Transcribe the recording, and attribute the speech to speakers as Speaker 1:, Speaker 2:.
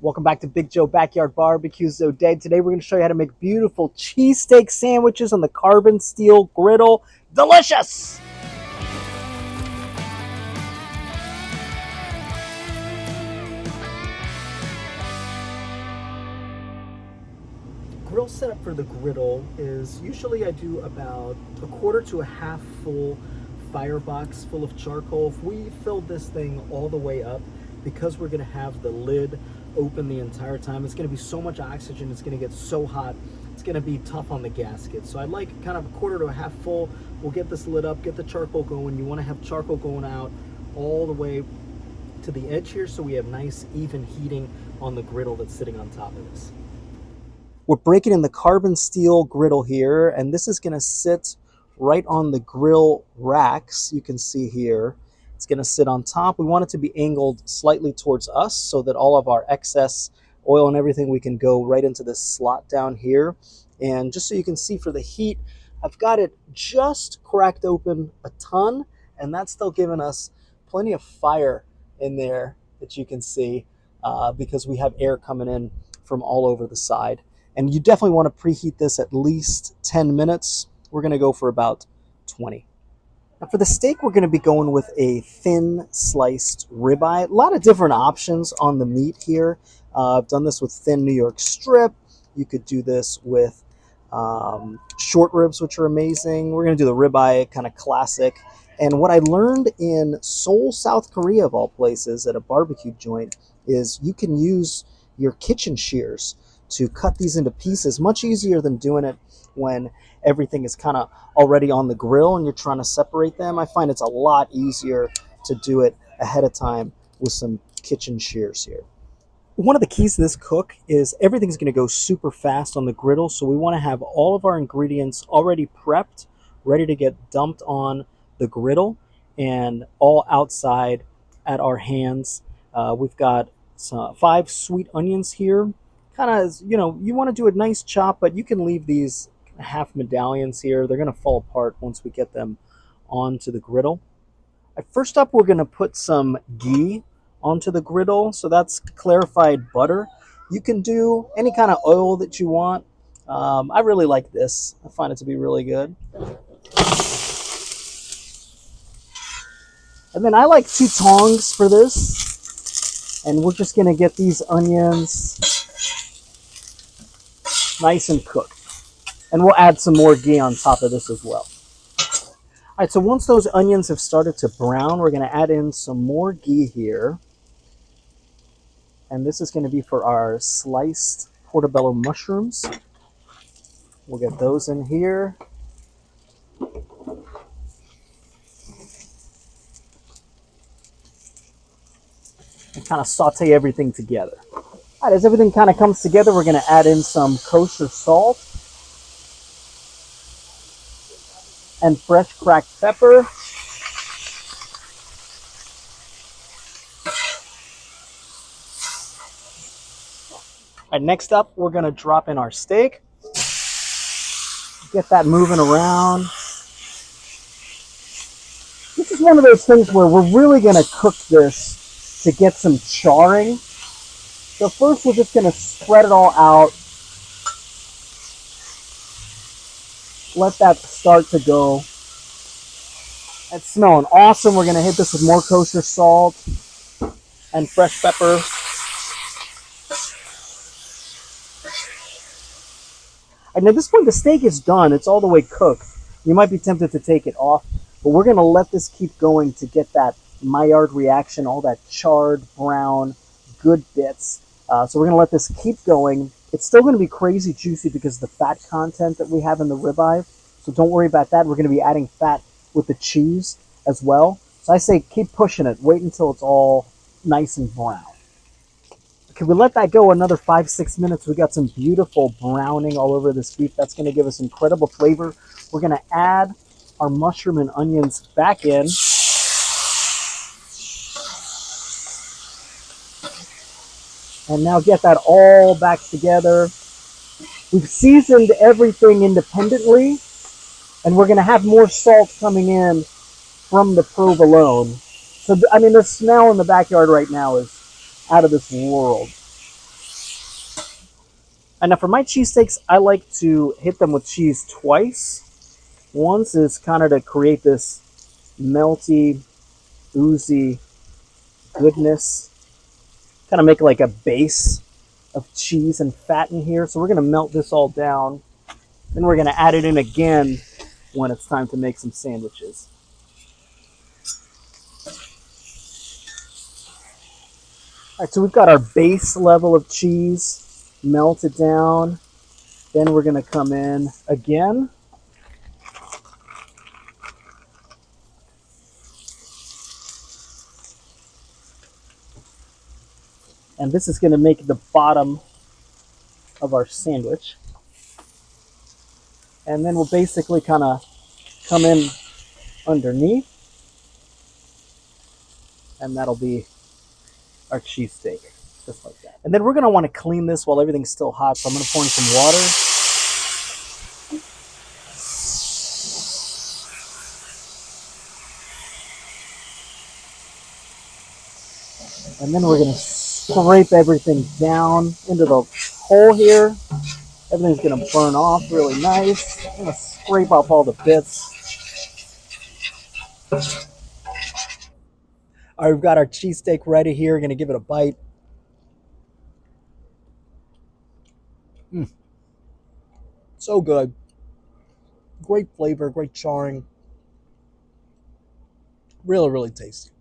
Speaker 1: Welcome back to Big Joe Backyard Barbecue. So today we're going to show you how to make beautiful cheesesteak sandwiches on the Karbon Steel Griddle. Delicious! Grill setup for the griddle is usually I do about a quarter to a half full firebox full of charcoal. If we fill this thing all the way up, because we're going to have the lid open the entire time, it's going to be so much oxygen, it's going to get so hot, it's going to be tough on the gasket. So I like kind of a quarter to a half full. We'll get this lid up, get the charcoal going. You want to have charcoal going out all the way to the edge here so we have nice even heating on the griddle that's sitting on top of this. We're breaking in the Karbon Steel Griddle here, and this is going to sit right on the grill racks. You can see here it's going to sit on top. We want it to be angled slightly towards us so that all of our excess oil and everything, we can go right into this slot down here. And just so you can see for the heat, I've got it just cracked open a ton, and that's still giving us plenty of fire in there that you can see because we have air coming in from all over the side. And you definitely want to preheat this at least 10 minutes. We're going to go for about 20. Now for the steak, we're going to be going with a thin sliced ribeye. A lot of different options on the meat here. I've done this with thin New York strip. You could do this with short ribs, which are amazing. We're going to do the ribeye, kind of classic. And what I learned in Seoul, South Korea, of all places, at a barbecue joint, is you can use your kitchen shears to cut these into pieces, much easier than doing it when everything is kind of already on the grill and you're trying to separate them. I find it's a lot easier to do it ahead of time with some kitchen shears here. One of the keys to this cook is everything's going to go super fast on the griddle, so we want to have all of our ingredients already prepped, ready to get dumped on the griddle and all outside at our hands. We've got 5 sweet onions here. Kind of, you want to do a nice chop, but you can leave these half medallions here. They're going to fall apart once we get them onto the griddle. First up, we're going to put some ghee onto the griddle. So that's clarified butter. You can do any kind of oil that you want. I really like this. I find it to be really good. And then I like 2 tongs for this. And we're just going to get these onions nice and cooked. And we'll add some more ghee on top of this as well. All right, so once those onions have started to brown, we're going to add in some more ghee here. And this is going to be for our sliced portobello mushrooms. We'll get those in here. And kind of saute everything together. All right, as everything kind of comes together, we're going to add in some kosher salt and fresh cracked pepper. All right, next up, we're going to drop in our steak. Get that moving around. This is one of those things where we're really going to cook this to get some charring. So first we're just going to spread it all out. Let that start to go. It's smelling awesome. We're going to hit this with more kosher salt and fresh pepper. And at this point the steak is done. It's all the way cooked. You might be tempted to take it off, but we're going to let this keep going to get that Maillard reaction, all that charred, brown, good bits. So we're going to let this keep going. It's still going to be crazy juicy because of the fat content that we have in the ribeye. So don't worry about that. We're going to be adding fat with the cheese as well. So I say keep pushing it. Wait until it's all nice and brown. Okay, we let that go another 5-6 minutes. We got some beautiful browning all over this beef. That's going to give us incredible flavor. We're going to add our mushroom and onions back in. And now get that all back together. We've seasoned everything independently, and we're going to have more salt coming in from the provolone. So, I mean, the smell in the backyard right now is out of this world. And now for my cheesesteaks, I like to hit them with cheese twice. Once is kind of to create this melty, oozy goodness, kind of make like a base of cheese and fat in here. So we're going to melt this all down. Then we're going to add it in again when it's time to make some sandwiches. All right, so we've got our base level of cheese melted down. Then we're going to come in again. And this is going to make the bottom of our sandwich. And then we'll basically kind of come in underneath. And that'll be our cheesesteak, just like that. And then we're going to want to clean this while everything's still hot. So I'm going to pour in some water. And then we're going to scrape everything down into the hole here. Everything's going to burn off really nice. I'm going to scrape off all the bits. All right, we've got our cheesesteak ready here. We're going to give it a bite. So good. Great flavor, great charring. Really, really tasty.